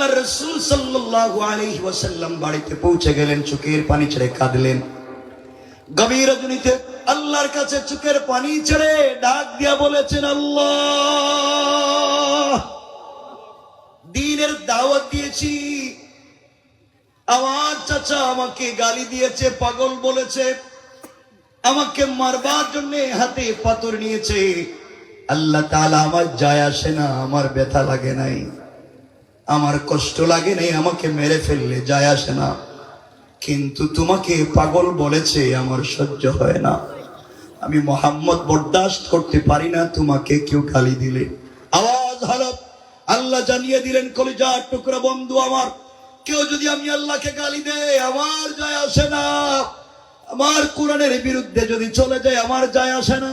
আল্লাহ রাসূল সাল্লাল্লাহু আলাইহি ওয়াসাল্লাম বাড়িতে পৌঁছে গেলেন, চোখের পানি ছেড়ে কাঁদলেন। গভীর রজনীতে আল্লাহর কাছে চোখের পানি ছেড়ে ডাক দিয়া বলেছেন, আল্লাহ, দ্বীনের দাওয়াত দিয়েছি, আমার চাচা আমাকে গালি দিয়েছে, পাগল বলেছে, আমাকে মারবার জন্য হাতে পাথর নিয়েছে। আল্লাহ তাআলা আমার যায় আসে না, আমার ব্যথা লাগে নাই, আমার কষ্ট লাগে নাই, আমাকে মেরে ফেললে যায় আসে না, কিন্তু তোমাকে পাগল বলেছে, আমার সহ্য হয় না। আমি মুহাম্মদ বরদাস্ত করতে পারি না তোমাকে কেউ গালি দিলে। আওয়াজ হলো, আল্লাহ জানিয়ে দিলেন, কলিজার টুকরা বন্ধু আমার, কেউ যদি আমি আল্লাহকে গালি দেয় আমার যায় আসে না, আমার কোরআনের বিরুদ্ধে যদি চলে যায় আমার যায় আসে না,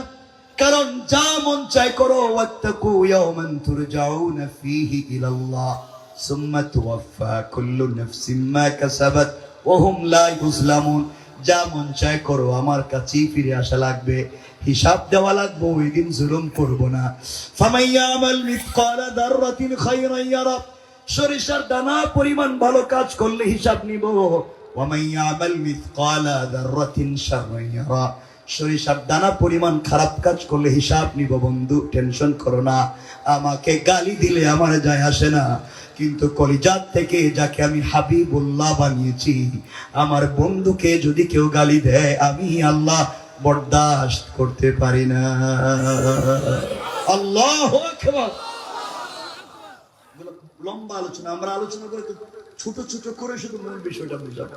কারণ যা মন চায় করো। ওয়াত্তাকু ইয়াওমান তুরজাউনা ফীহি ইলাল্লাহ সুম্মা তুওয়াফা কুল্লু নাফসিন মা কাসাবাত ওয়া হুম লা ইউজলামুন। যা মন চায় করো, আমার কাছেই ফিরে আসা লাগবে, হিসাব দেওয়া লাগবে, ওই দিন জুলুম করব না। ফামাইয়ামাল মিসকালা দাররাতিন খায়রান ইয়ারা, সরিষার দানা পরিমাণ ভালো কাজ করলে হিসাব নিব। ওয়ামাইয়ামাল মিসকালা দাররাতিন শাররান ইয়ারা, সরিষার দানা পরিমাণ খারাপ কাজ করলে হিসাব নিব। বন্ধু টেনশন করো না, আমাকে গালি দিলে আমার যায় আসে না, কিন্তু কলিজাত থেকে যাকে আমি হাবিবুল্লাহ বানিয়েছি, আমার বন্ধুকে যদি কেউ গালি দেয় আমি আল্লাহ বরদাস্ত করতে পারি না। আল্লাহু আকবার। লম্বা আলোচনা, আমরা আলোচনা করে ছোট ছোট করে শুধু মূল বিষয়টা বুঝাবো।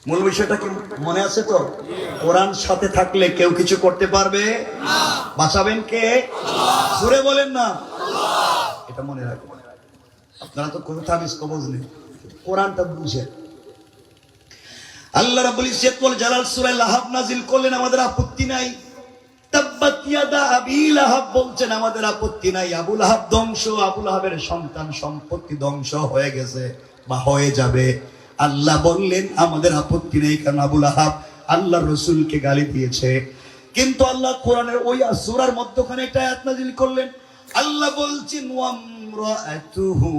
মূল বিষয়টা কি মনে আছে তো? কোরআন সাথে থাকলে কেউ কিছু করতে পারবে না। বাঁচাবেন কে? আল্লাহ। জোরে বলেন না আল্লাহ। এটা মনে রাখবেন। আপনারা তো কোন তাবিজ কবজ নেই, কোরআনটা বুঝে। আল্লাহ রাব্বুল ইজ্জত ওয়াল জালাল সূরা লাহাব নাজিল করলেন, আমাদের আপত্তি নাই। তাব্বাত ইয়াদা আবি লাহাব বলছেন, আমাদের আপত্তি নাই। আবু লাহাব ধ্বংস, আবু লাহাবের সন্তান সম্পত্তি ধ্বংস হয়ে গেছে বা হয়ে যাবে। আল্লাহ বললেন আমাদের আপত্তি নেই, কারণ আবু লাহাব আল্লাহর রাসূলকে গালি দিয়েছে। কিন্তু আল্লাহ কোরআনের ওই সূরার মধ্যখানে একটা আয়াত নাজিল করলেন। আল্লাহ বলছেন, ওয়ামরাআতুহু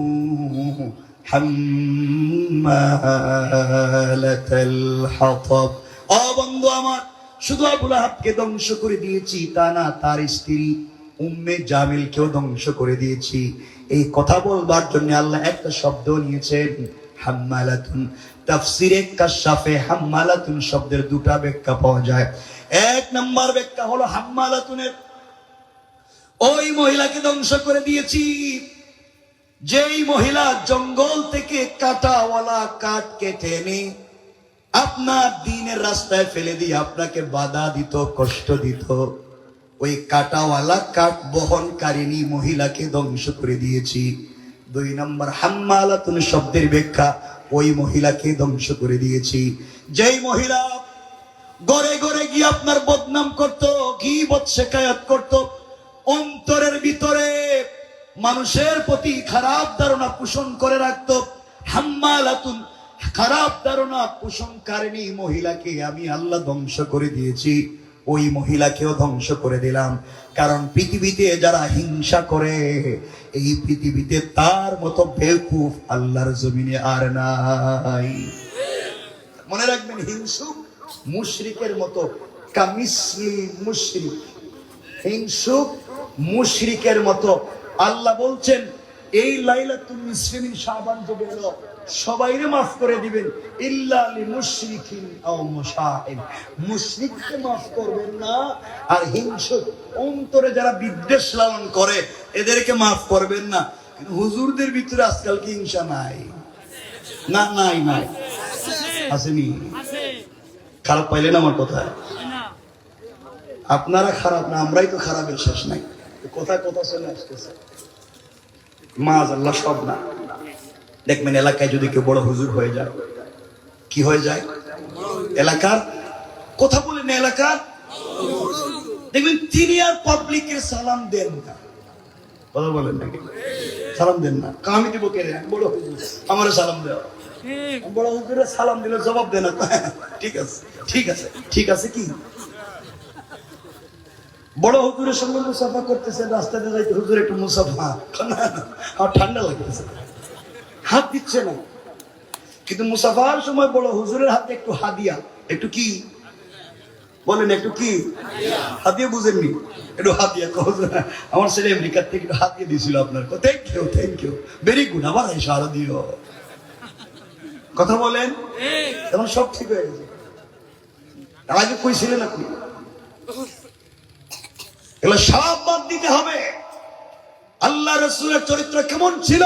হাম্মালাতাল হাতাব। ও বন্ধু আমার, শুধু আবু লাহাবকে ধ্বংস করে দিয়েছি তা না, তার স্ত্রী উম্মে জামিলকেও ধ্বংস করে দিয়েছি। এই কথা বলবার জন্য আল্লাহ একটা শব্দ নিয়েছেন, হাম্মালাতুন। তাফসীরে কাশাফে হাম্মালাতুন শব্দের দুটা ব্যাখ্যা পাওয়া যায়। এক নম্বর ব্যাখ্যা হলো, হাম্মালাতুনের ওই মহিলাকে ধ্বংস করে দিয়েছি যেই মহিলা জঙ্গল থেকে কাঁটাওয়ালা কাঠ কেটে এনে আপনার দ্বীনের রাস্তায় ফেলে দিয়ে আপনাকে বাধা দিত, কষ্ট দিত। ওই কাঁটাওয়ালা কাঠ বহনকারিণী মহিলাকে ধ্বংস করে দিয়েছি। দুই নম্বর হাম্মালাতুন শব্দের ব্যাখ্যা, ওই মহিলাকে ধ্বংস করে দিয়েছি যেই মহিলা ঘরে ঘরে গিয়ে আপনার বদনাম করত, গীবত শিকায়াত করত, অন্তরের ভিতরে মানুষের প্রতি খারাপ ধারণা পোষণ করে রাখত। হাম্মালাতুন, খারাপ ধারণা পোষণকারিণী মহিলাকে আমি আল্লাহ ধ্বংস করে দিয়েছি। ওই মহিলাকেও ধ্বংস করে দিলাম, কারণ পৃথিবীতে যারা হিংসা করে, এই পৃথিবীতে তার মতো বেকুফ আল্লাহর জমিনে আর নাই। মনে রাখবেন, হিংসুক মুশরিকের মতো, কামিসলি মুশরিক, হিংসুক মুশরিকের মতো। আল্লাহ বলছেন, এই লাইলাতুল নিসফিন শাবান যে এলো, সবাইরে মাফ করে দিবেন, ইল্লা লিমুশরিকিন আও মুশাহিন। মুশরিককে মাফ করবেন না, আর হিংসুক অন্তরে যারা বিদ্বেষ লালন করে এদেরকে মাফ করবেন না। কিন্তু হুজুরদের ভিতরে আজকাল কি হিংসা নাই? না, নাই নাই, আসেনি? খারাপ পাইলেন আমার কথায়? আপনারা খারাপ না, আমরাই তো খারাপের শেষ নাই। কথা কথা চলে আসতেছে, মাআল্লাহ সব না। দেখবেন এলাকায় যদি কেউ বড় হুজুর হয়ে যায়, কি হয়ে যায়? এলাকার কথা বলেন, এলাকার দেখবেন তিনি আর পাবলিকের সালাম দেন না। কথা বলেন নাকি? সালাম দেন না। আমি দিব কে? বড় হুজুর আমার সালাম দেওয়া, বড় হুজুরের সালাম দিলে জবাব দেন না। ঠিক আছে, ঠিক আছে, ঠিক আছে। কি বড় হুজুরের সঙ্গে মুসাফা করতেছে, রাস্তাতে যাইতে, হুজুর একটু মুসাফা, আমার ঠান্ডা লাগতেছে, হাত দিচ্ছে না, কিন্তু মুসাফার সময় বড় হুজুরের হাতে একটু হাদিয়া, একটু কি বলেন, একটু কি হাদিয়া, বুঝেননি? একটু হাদিয়া, আমার ছেলে আমেরিকার থেকে একটু হাদিয়া দিয়েছিল আপনার, থ্যাংক ইউ, ভেরি গুড, আবার এসে আরো দিও, কথা বলেন, এখন সব ঠিক হয়ে গেছে। আগে কইছিলেন আপনি, এগুলো সব বাদ দিতে হবে। আল্লাহ রাসূলের চরিত্র কেমন ছিল?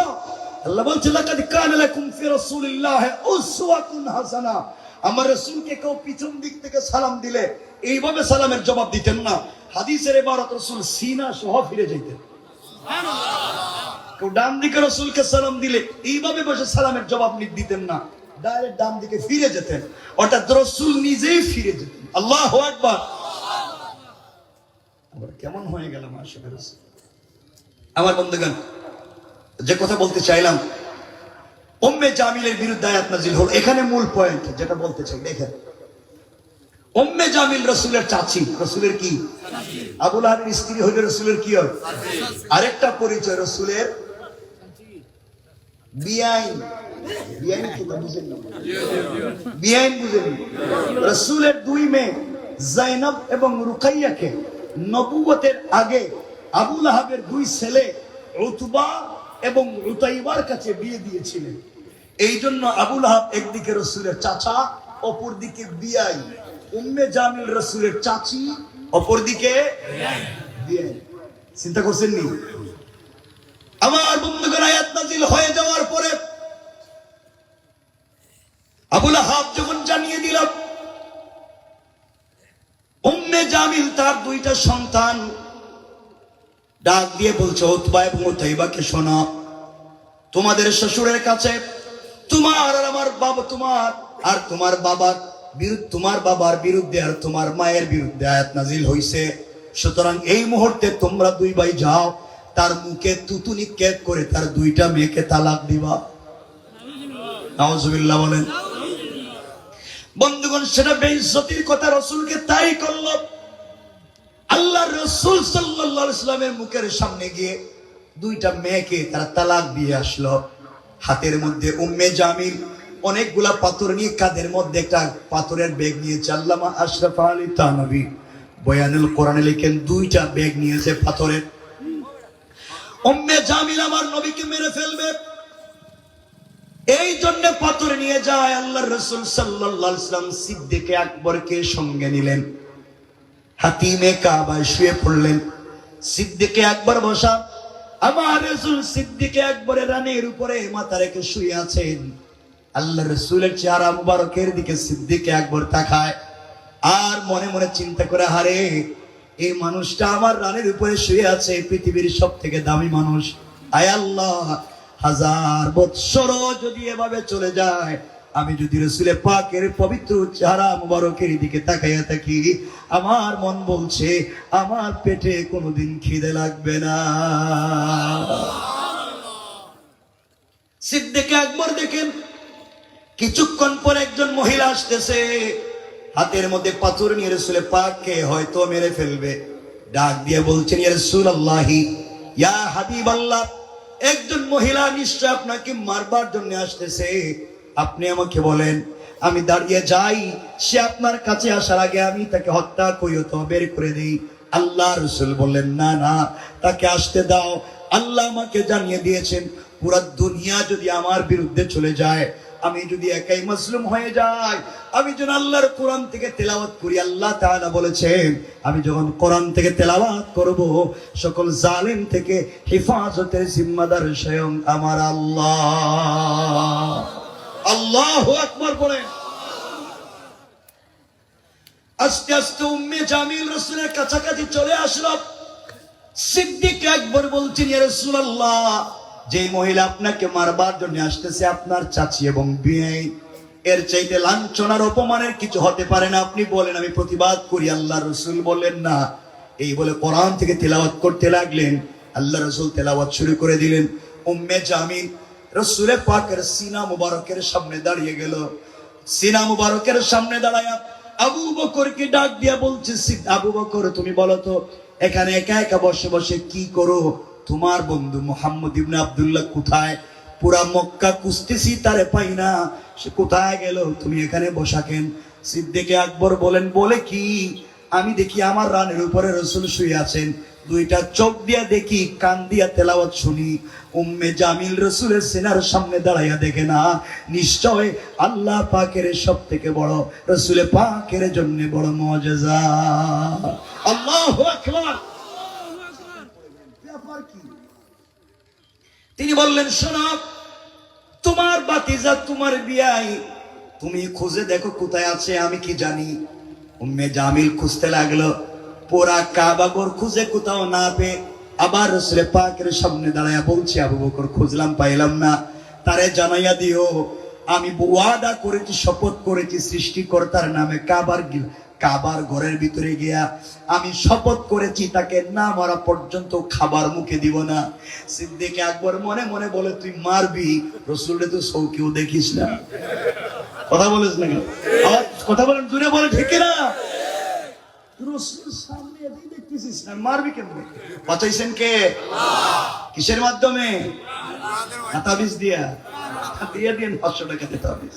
আল্লাহ বলছে লাকাদ কানা লাকুম ফি রাসূলিল্লাহি উসওয়াতুন হাসানা। আমার রাসূলকে কেউ পিছন দিক থেকে সালাম দিলে এইভাবে সালামের জবাব দিতেন না। হাদিসের ইবারত রাসূল সিনা সহ ফিরে যেতেন। সুবহানাল্লাহ। কেউ ডান দিকে রাসূলকে সালাম দিলে এইভাবে বসে সালামের জবাব দিতেন না, ডাইরেক্ট ডান দিকে ফিরে যেতেন, অর্থাৎ রাসূল নিজেই ফিরে যেতেন। আল্লাহু আকবার। কেমন হয়ে গেল মাশাআল্লাহ রাসূল। আমার বন্ধুগণ, যে কথা বলতে চাইলাম, উম্মে জামিলের বিরুদ্ধে আয়াত নাযিল হলো, এখানে মূল পয়েন্ট যেটা বলতে চাই। দেখেন, উম্মে জামিল রাসূলের চাচী, রাসূলের কি? আবু লাহাবের স্ত্রী হইলে রাসূলের কি হয়? আরেকটা পরিচয়, রাসূলের বিআইন। বিআইন কি বুঝেন না? বিআইন বুঝেন? রাসূলের দুই মেয়ে যায়েনব এবং রুকাইয়াকে নবুয়তের আগে আবু লাহাবের দুই ছেলে উতবা এবং উতাইবার কাছে বিয়ে দিয়েছিলেন। এই জন্য আবু লাহাব একদিকে রাসূলের চাচা, অপরদিকে বিআই। উম্মে জামিল রাসূলের চাচী, অপরদিকে বিআই। চিন্তা করছেন নি? আমার বন্ধুগণ, আয়াত নাযিল হয়ে যাওয়ার পরে আবু লাহাব যখন জানিয়ে দিল উম্মে জামিল তার দুইটা সন্তান, ডাক দিয়ে বলছে উতবা এবং উতাইবাকে, শোনো, তোমাদের শ্বশুরের কাছে তোমার আর আমার বাবা, তোমার আর তোমার বাবার বিরুদ্ধে, তোমার বাবার বিরুদ্ধে আর তোমার মায়ের বিরুদ্ধে আয়াত নাযিল হইছে। সুতরাং এই মুহূর্তে তোমরা দুই ভাই যাও, তার মুখে থুতু নিক্ষেপ করে তার দুইটা মেয়েকে তালাক দিবা। নাউজুবিল্লাহ বলেন। বন্ধুগণ, সেটা বেইজ্জতির কথা, রাসূলকে তাই করলো। আল্লাহর রাসূল সাল্লাল্লাহু আলাইহি ওয়াসাল্লামের মুখের সামনে গিয়ে দুইটা মেয়েকে তারা তালাক দিয়ে আসলো। হাতের মধ্যে উম্মে জামিল অনেকগুলা পাথর নিয়ে, কাঁধের মধ্যে একটা পাথরের ব্যাগ নিয়েছে। আল্লামা আশরাফ আলী থানভী বয়ানুল কোরআনে লিখেন, দুইটা ব্যাগ নিয়েছে পাথরের। উম্মে জামিল আমার নবীকে মেরে ফেলবে, এই জন্য পাথর নিয়ে যায়। আল্লাহর রাসূল সাল্লাল্লাহু আলাইহি ওয়াসাল্লাম সিদ্দিকে আকবরকে সঙ্গে নিলেন, হাতিমে কাবায় শুয়ে পড়লেন। সিদ্দিকে আকবর বসা, আমার রাসূল সিদ্দিকে আকবরের রানের উপরে মাথা রেখে শুয়ে আছেন। আল্লাহর রাসূলের চেহারা মুবারকের দিকে সিদ্দিকে আকবর তাকায় আর মনে মনে চিন্তা করে, হারে, এই মানুষটা আমার রানের উপরে শুয়ে আছে, পৃথিবীর সবথেকে দামি মানুষ। আয় আল্লাহ, 1000 বৎসর যদি এভাবে চলে যায়, আমি যদি রাসূলে পাকের পবিত্র চেহারা মুবারকের দিকে তাকাইয়া থাকি, আমার মন বলছে আমার পেটে কোনোদিন খিদে লাগবে না। সিদ্দিক আকবর দেখেন, কিছুক্ষণ পর একজন মহিলা আসতেছে, হাতের মধ্যে পাথর নিয়ে রাসূলে পাককে হয়তো মেরে ফেলবে। ডাক দিয়ে বলছেন, ইয়া রাসূলুল্লাহি, ইয়া হাবিবাল্লাহ, একজন মহিলা নিশ্চয় আপনাকে মারবার জন্য আসতেছে, আপনি আমাকে বলেন, আমি দাঁড়িয়ে যাই, সে আপনার কাছে আসার আগে আমি তাকে হত্যা করিও তো বের করে দিই। আল্লাহ রাসূল বললেন, না না, তাকে আসতে দাও। আল্লাহ আমাকে জানিয়ে দিয়েছেন, পুরা দুনিয়া যদি আমার বিরুদ্ধে চলে যায়, আমি যদি একাই মাসলুম হয়ে যাই, আমি যখন আল্লাহর কোরআন থেকে তেলাওয়াত করি, আল্লাহ তাআলা বলেছেন আমি যখন কোরআন থেকে তেলাওয়াত করব, সকল জালিম থেকে হেফাজতের জিম্মাদার স্বয়ং আমার আল্লাহ। আল্লাহু আকবার বলেন। আস্তে আস্তে উম্মে জামিল রাসূলের কাছাকাছি চলে আসলো। সিদ্দিক আকবর বলছেন, ইয়া রাসূলুল্লাহ, যে মহিলা আপনাকে মারবার জন্য আসতেছে আপনার চাচী এবং বিয়ে, এর চাইতে লাঞ্ছনার অপমানের কিছু হতে পারে না, আপনি বলেন আমি প্রতিবাদ করি। আল্লাহ রাসূল বললেন, না। এই বলে কোরআন থেকে তেলাওয়াত করতে লাগলেন। আল্লাহ রাসূল তেলাওয়াত শুরু করে দিলেন। উম্মে জামিল রাসূলে পাকের সিনা মুবারকের সামনে দাঁড়িয়ে গেল। সিনা মুবারকের সামনে দাঁড়ায়া আবু বকরকে ডাক দিয়া বলছে, আবু বকর, তুমি বলো তো, এখানে একা একা বসে বসে কি করো? তোমার বন্ধু মুহাম্মদ ইবনে আব্দুল্লাহ কোথায়? পুরা মক্কা খুঁজতেছি তারে পাই না, সে কোথায় গেল, তুমি এখানে বসা কেন? সিদ্দিক আকবর বলেন, বলে কি, আমি দেখি আমার রানের উপরে রাসূল শুয়ে আছেন, দুইটা চোখ দিয়া দেখি, কান দিয়া তেলাওয়াত শুনি, উম্মে জামিল রাসূলের সিনার সামনে দাঁড়াইয়া দেখে না, নিশ্চয় আল্লাহ পাকের সব থেকে বড়, রাসূল পাকের জন্য বড় মুআজিজা। আল্লাহু আকবার। ব্যাপার কি? তিনি বললেন, শোনো, তোমার বাতিজা, তোমার বিয়াই, তুমি খুঁজে দেখো কোথায় আছে, আমি কি জানি। উম্মে জামিল খুঁজতে লাগলো, পুরা কাবা ঘর খুঁজে কোথাও না পেয়ে আবার রাসূল পাকের সামনে দাঁড়ায়া বলছে, আবু বকর, খুঁজলাম পাইলাম না, তারে জানাইয়া দিও আমি ওয়াদা করেছি, শপথ করেছি সৃষ্টিকর্তার নামে, কাবার ঘরের ভিতরে গিয়া আমি শপথ করেছি তাকে না মারা পর্যন্ত খাবার মুখে দিব না। সিদ্দিক আকবর মনে মনে বলে, তুই মারবি, রাসূলকে তো চৌকিও দেখিস না। কথা বলিস না কেন? কথা বলেন, দূরে বলে, ঠিক না? রাসূলের সামনে এদিকে দেখতেছিস না, মারবি কেমনে? বাঁচাইছেন কে? কিসের মাধ্যমে? তাবিজ দিয়া। দিয়ে দিন 500 টাকাতে তাবিজ।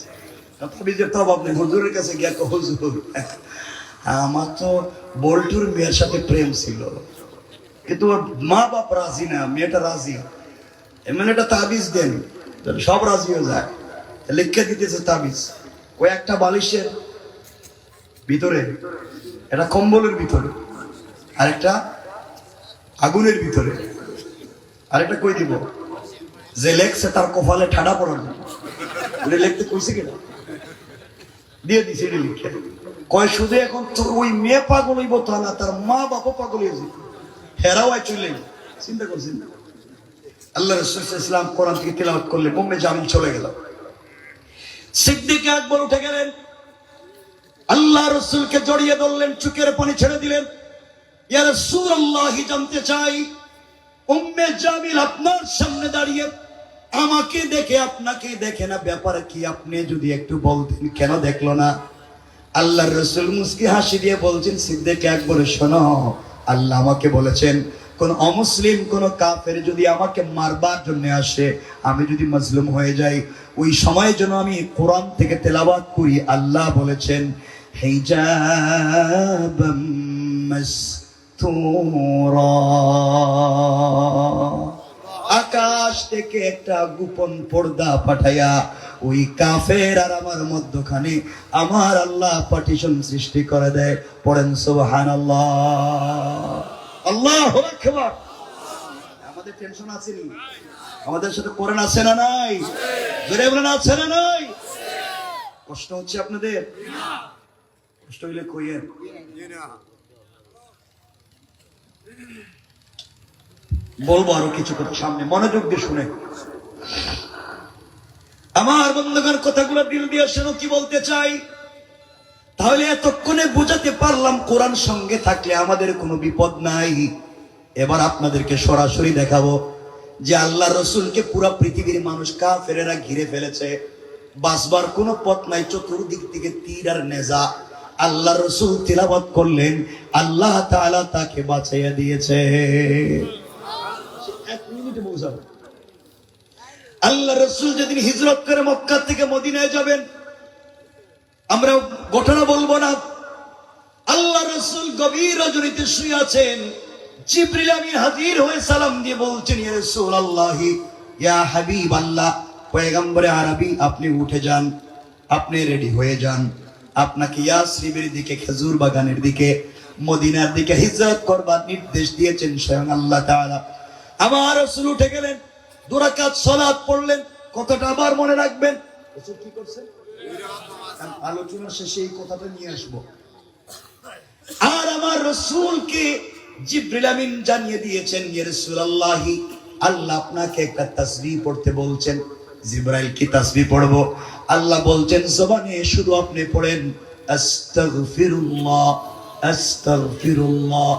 তাবিজের তো অভাব নেই। হুজুরের কাছে গিয়া কো, হুজুর, আমার তো বল্টুর মেয়ের সাথে প্রেম ছিল, কিন্তু ওর মা বাপ রাজি না, মেয়েটা রাজি, এমন একটা তাবিজ দেন সব রাজি হয়ে যায়। লিখে দিতেছে তাবিজ, কয়েকটা বালিশের ভিতরে, একটা কম্বলের ভিতরে, আরেকটা আগুনের ভিতরে, আরেকটা কই দিব, যে লেখছে তার কপালে ঠাডা পড়ানো। লিখতে কইছে কিনা, দিয়ে দিছে লিখে। কয় শুধু এখন তো ওই মেয়ে পাগল হইব তা না, তার মা বাবা পাগল হয়ে যাবে, হেরাও চলে। চিন্তা করছেন? আল্লাহ রাসূল সাল্লাল্লাহু আলাইহি ওয়াসাল্লাম কোরআন থেকে তিলাওয়াত করলে উম্মে জামিল চলে গেল। সিদ্দিক আকবর উঠে গেলেন, আল্লাহ রাসূলকে জড়িয়ে ধরলেন, চোখের পানি ছেড়ে দিলেন। ইয়া রাসূলুল্লাহ, জানতে চাই, উম্মে জামিল আপনার সামনে দাঁড়িয়ে আমাকে দেখে আপনাকে দেখে না, ব্যাপার কি? আপনি যদি একটু বলতেন, কেন দেখলো না? আল্লাহর রাসূল মুস্কি হাসি দিয়ে বলছেন, সিদ্দিক আকবর, শোনো, আল্লাহ আমাকে বলেছেন, কোন অমুসলিম, কোন কাফের যদি আমাকে মারবার জন্য আসে, আমি যদি মাজলুম হয়ে যাই, ওই সময়ের জন্য আমি কোরআন থেকে তেলাওয়াত করি। আল্লাহ বলেছেন, হিজাবাম মাসতুরা, আকাশ থেকে একটা গোপন পর্দা পাঠাইয়া ওই কাফের আর আমার মধ্যখানে আমার আল্লাহ পার্টিশন সৃষ্টি করে দেয়। পড়েন সুবহানাল্লাহ, আল্লাহু আকবার। আমাদের টেনশন আছে নি? আমাদের সাথে কোরআন আছে না নাই? জোরে বলেন, আছে না নাই? কষ্ট হচ্ছে আপনাদের? কষ্ট হইলে কইয়েন। বলবো আরো কিছু কথা সামনে, মনোযোগ দিয়ে শুনে। আমার বন্ধুগণ, কথাগুলো দিল দিয়ে শোনো, কি বলতে চাই। তাহলে এতক্ষণে বুঝাতে পারলাম, কোরআন সঙ্গে থাকলে আমাদের কোনো বিপদ নাই। এবার আপনাদেরকে সরাসরি দেখাবো যে আল্লাহ রসুলকে পুরো পৃথিবীর মানুষ কাফেরেরা ঘিরে ফেলেছে, বাঁচবার কোনো পথ নাই, চতুর্দিক থেকে তীর আর নেজা। আল্লাহ রসুল তিলাওয়াত করলেন, আল্লাহ তাআলা তাকে বাঁচাইয়া দিয়েছে। আল্লাহ রসুল যেদিন হিজরত করে মক্কা থেকে মদিনায় যাবেন, আমরা ঘটনা বলবো না, আল্লাহ রসুল গভীর রজনীতে শুয়ে আছেন, জিবরিল আমিন হাজির হয়ে সালাম দিয়ে বলছেন, ইয়া রাসূলুল্লাহ, ইয়া হাবিবাল্লাহ, পয়গম্বরে আরবি, আপনি উঠে যান, আপনি রেডি হয়ে যান, আপনাকে ইয়াসরিবের দিকে, খেজুর বাগানের দিকে, মদিনার দিকে হিজরত করবার নির্দেশ দিয়েছেন স্বয়ং আল্লাহ তাআলা। আমার রাসূল উঠে গেলেন, 2 রাকাত সালাত পড়লেন। কথাটা আবার মনে রাখবেন। রাসূল কি করছেন? আলোচনার শেষে এই কথাটা নিয়ে আসবো। আর আমার রাসূলকে জিবরিল আমিন জানিয়ে দিয়েছেন, ইয়া রাসূলুল্লাহ, আল্লাহ আপনাকে একটা তাসবিহ পড়তে বলছেন। জিবরাইল কি তাসবিহ পড়বো? আল্লাহ বলছেন, জবানে শুধু আপনি পড়েন, আস্তাগফিরুল্লাহ, আস্তাগফিরুল্লাহ,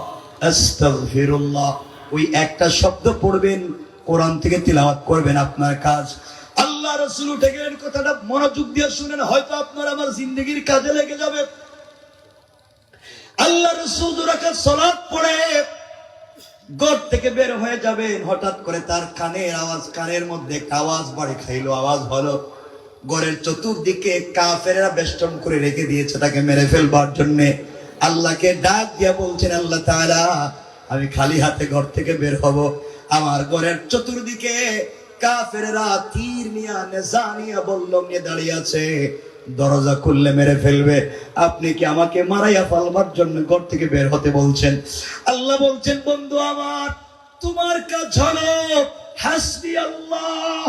আস্তাগফিরুল্লাহ। ওই একটা শব্দ পড়বেন, কোরআন থেকে তিলাওয়াত করবেন, আপনার কাজ। আল্লাহ রাসূল উঠে গেলেন। কথাটা মনোযোগ দিয়ে শুনেন, হয়তো আপনার আমার জিন্দেগির কাজে লেগে যাবে। আল্লাহ রাসূল 2 রাকাত সালাত পড়ে ঘর থেকে বের হয়ে যাবেন, হঠাৎ করে তার কানের মধ্যে একটা আওয়াজ বাড়ি খাইলো। আওয়াজ হলো, ঘরের চতুর্দিকে কাফেররা বেষ্টন করে রেখে দিয়েছে তাকে মেরে ফেলবার জন্য। আল্লাহকে ডাক দিয়া বলছেন, আল্লাহ তাআলা, আমি খালি হাতে ঘর থেকে বের হব, আমার ঘরের চতুর্দিকে কাফেররা তীর নিয়ে নেজা নিয়ে বল্লম নিয়ে দাঁড়িয়ে আছে, দরজা খুললে মেরে ফেলবে। আপনি কি আমাকে মারাইয়া ফেলবার জন্য ঘর থেকে বের হতে বলছেন? আল্লাহ বলছেন, বন্ধু আমার, তোমার কাজ হলো হাসবি আল্লাহ,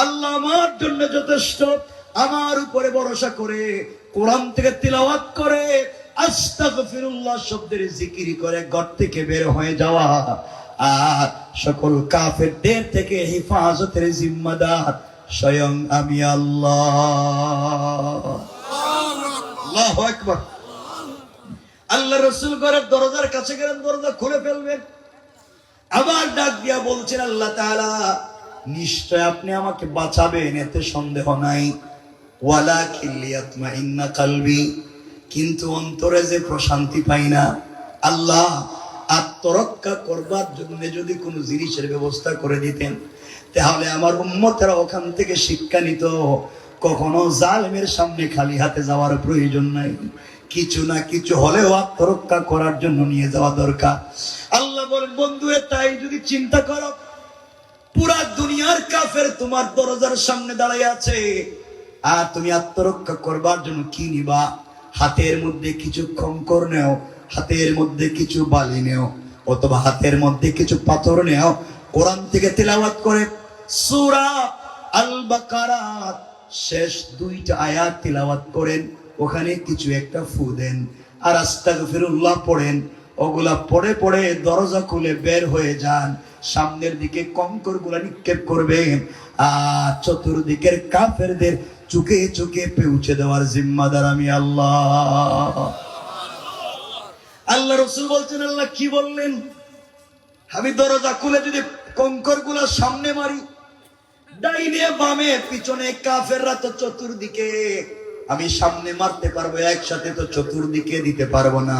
আল্লাহ আমার জন্য যথেষ্ট। আমার উপরে ভরসা করে কোরআন থেকে তিলাওয়াত করে আস্তাগফিরুল্লাহ শব্দের জিকির করে ঘর থেকে বের হয়ে যাওয়া। আর সকল কাফেরদের থেকে হেফাজতের জিম্মাদার স্বয়ং আমি আল্লাহ। আল্লাহু আকবার। আল্লাহ রাসূল ঘরের দরজার কাছে গেলেন, দরজা খুলে ফেলবেন, আবার ডাক দিয়া বলছেন, আল্লাহ তাআলা, নিশ্চয় আপনি আমাকে বাঁচাবেন, এতে সন্দেহ নাই। ওয়ালাকিন লিয়াতমাইন্না কলবি, কিন্তু অন্তরে যে প্রশান্তি পাই না। আল্লাহ, আত্মরক্ষা করবার জন্য যদি কোনো জিনিসের ব্যবস্থা করে দিতেন, তাহলে আমার উম্মতেরা ওখান থেকে শিক্ষা নিত, কখনো জালেমের সামনে খালি হাতে যাওয়ার প্রয়োজন নাই, কিছু না কিছু হলেও আত্মরক্ষা করার জন্য নিয়ে যাওয়া দরকার। আল্লাহ বলেন, বন্ধু, তাই যদি চিন্তা করো, পুরা দুনিয়ার কাফের তোমার দরজার সামনে দাঁড়িয়ে আছে, আর তুমি আত্মরক্ষা করবার জন্য কি নিবা? হাতের মধ্যে কিছু খঙ্কর নেও, হাতের মধ্যে কিছু বালি নেও, অথবা হাতের মধ্যে কিছু পাথর নেও, কোরআন থেকে তিলাওয়াত করে সূরা আল বাকারা শেষ 2টা আয়াত তিলাওয়াত করেন, ওখানে কিছু একটা ফু দেন, আর আস্তাগফিরুল্লাহ পড়েন। ওগুলা পড়ে পড়ে দরজা খুলে বের হয়ে যান, সামনের দিকে কঙ্কর গুলা নিক্ষেপ করবেন, আর চতুর্দিকের কাফেরদের চুকে চুকে পৌঁছে দেওয়ার জিম্মাদার আমি আল্লাহ। আল্লাহ রাসূল বলছেন, আল্লাহ কি বললেন? আমি দরজা খুলে যদি কঙ্কর গুলা সামনে মারি, ডাইনে বামে পিছনে কাফেররা তো চতুর্দিকে, আমি সামনে মারতে পারবো, একসাথে তো চতুর্দিকে দিতে পারবো না,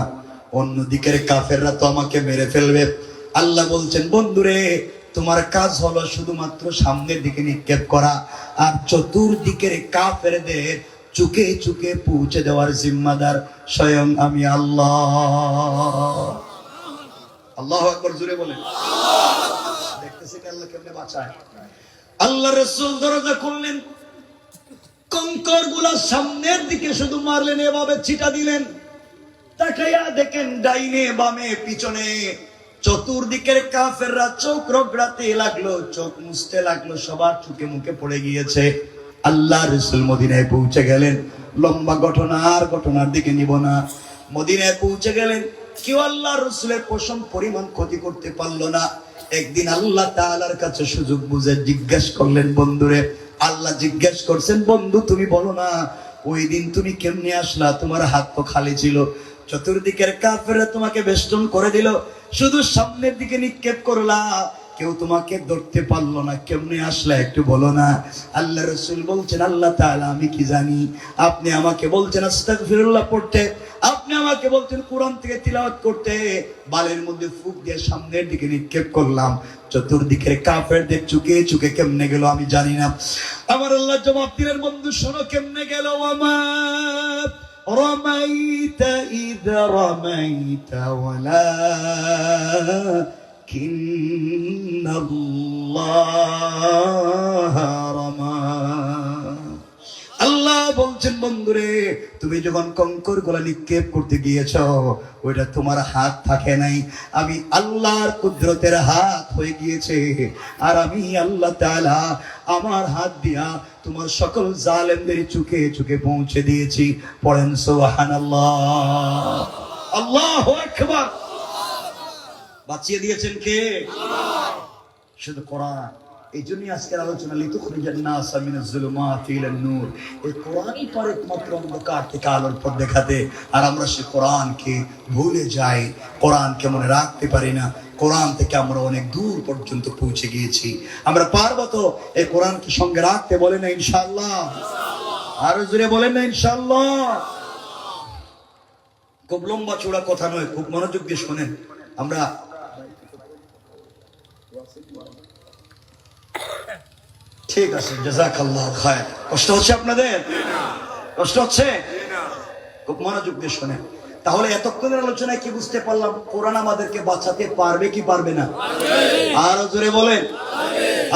অন্যদিকের কাফেররা তো আমাকে মেরে ফেলবে। আল্লাহ বলছেন, বন্ধুরে, তোমার কাজ হলো শুধুমাত্র সামনের দিকে নিক্ষেপ করা, আর চতুর্দিকের কাফেরদের চুকে চুকে পৌঁছে দেওয়ার জিম্মাদার স্বয়ং আমি আল্লাহ। আল্লাহু আকবার, জোরে বলেন। দেখতেছেন আল্লাহ কেমনে বাঁচায়। আল্লাহ রাসূল দরজা খুললেন, কঙ্কর গুলা সামনের দিকে শুধু মারলেন, এভাবে ছিটা দিলেন, তাকাইয়া দেখেন ডাইনে বামে পিছনে চতুর্দিকের কাফেররা চোখ রগড়াতে লাগলো, চোখ মুছতে লাগলো, সবার চোখে মুখে পড়ে গিয়েছে। আল্লাহ রাসূল মদিনায় পৌঁছে গেলেন। লম্বা ঘটনা, আর ঘটনার দিকে নিব না। মদিনায় পৌঁছে গেলেন, কেউ আল্লাহ রাসূলের পশম পরিমাণ ক্ষতি করতে পারলো না। একদিন আল্লাহ তাআলার কাছে সুযোগ বুঝে জিজ্ঞেস করলেন, বন্ধুরে, আল্লাহ জিজ্ঞেস করছেন, বন্ধু তুমি বলো না, ওই দিন তুমি কেমনে আসলা? তোমার হাত তো খালি ছিল, চতুর্দিকের কাফেররা তোমাকে বেষ্টন করে দিল, শুধু সামনের দিকে নিক্ষেপ করলা, কেউ তোমাকে ধরতে পারলো না, কেমনে আসলা একটু বলো না। আল্লাহ রাসূল বলছেন, আল্লাহ তাআলা আমি কি জানি? আপনি আমাকে বলছেন আস্তাগফিরুল্লাহ পড়তে, আপনি আমাকে বলছেন কোরআন থেকে তিলাওয়াত করতে, বালের মধ্যে ফুক দিয়ে সামনের দিকে নিক্ষেপ করলাম, চতুর্দিকের কাফেরদের চুকে চুকে কেমনে গেল আমি জানি না। আমার আল্লাহ জবাব দিলেন, বন্ধু শোনো কেমনে গেল। আমার رميت إذ رميت ولكن الله رمى। আল্লাহ বলছেন, বন্ধুরে, তুমি যখন কঙ্কর গুলা নিক্ষেপ করতে গিয়েছ, ওইটা তোমার হাত থাকে নাই, আমি আল্লাহর কুদরতের হাত হয়ে গিয়েছে, আর আমি আল্লাহ তাআলা আমার হাত দিয়া তোমার সকল জালেমদের চুকে চুকে পৌঁছে দিয়েছি। পড়েন সুবহানাল্লাহ, আল্লাহু আকবার। বাঁচিয়ে দিয়েছেন কে? শুধু কোরআন। এই জন্যই আজকের আলোচনা, লিতুখরিজান নাস মিনাজ যুলুমাতি ইলান নূর। এই কোরআনই পারে একমাত্র অন্ধকার থেকে আলোর পথ দেখাতে, আর আমরা সে কোরআনকে ভুলে যাই, কোরআনকে মনে রাখতে পারি না। কোরআন থেকে আমরা অনেক দূর পর্যন্ত পৌঁছে গিয়েছি। আমরা পারবো তো এই কোরআনকে সঙ্গে রাখতে? বলেন না ইনশাআল্লাহ? আরো জোরে বলেন না ইনশাআল্লাহ? খুব লম্বা চূড়া কথা নয়, খুব মনোযোগ দিয়ে শোনেন। আমরা ঠিক আছে, জাযাকাল্লাহ খায়র। কষ্ট হচ্ছে আপনাদের? কষ্ট হচ্ছে? খুব মনোযোগ দিয়ে শোনেন। তাহলে এতক্ষণের আলোচনায় কি বুঝতে পারলাম? কোরআন আমাদেরকে বাঁচাতে পারবে কি পারবে না? আরো জোরে বলেন,